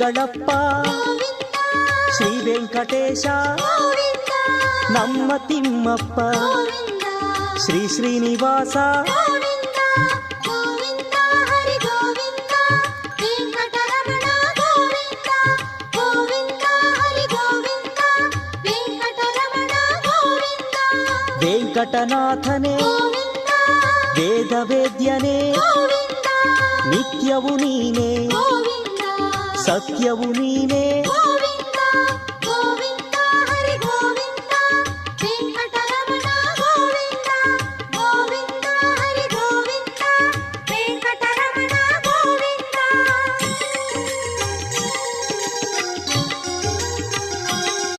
ಮಂಗಳಪ್ಪ ಶ್ರೀ ವೆಂಕಟೇಶ ನಮ್ಮ ತಿಮ್ಮಪ್ಪ ಶ್ರೀ ಶ್ರೀನಿವಾಸ ವೆಂಕಟನಾಥನೇ ವೇದ ವೇದ್ಯನೇ ನಿತ್ಯವು ನೀನೇ ಸತ್ಯವು ನೀನೇ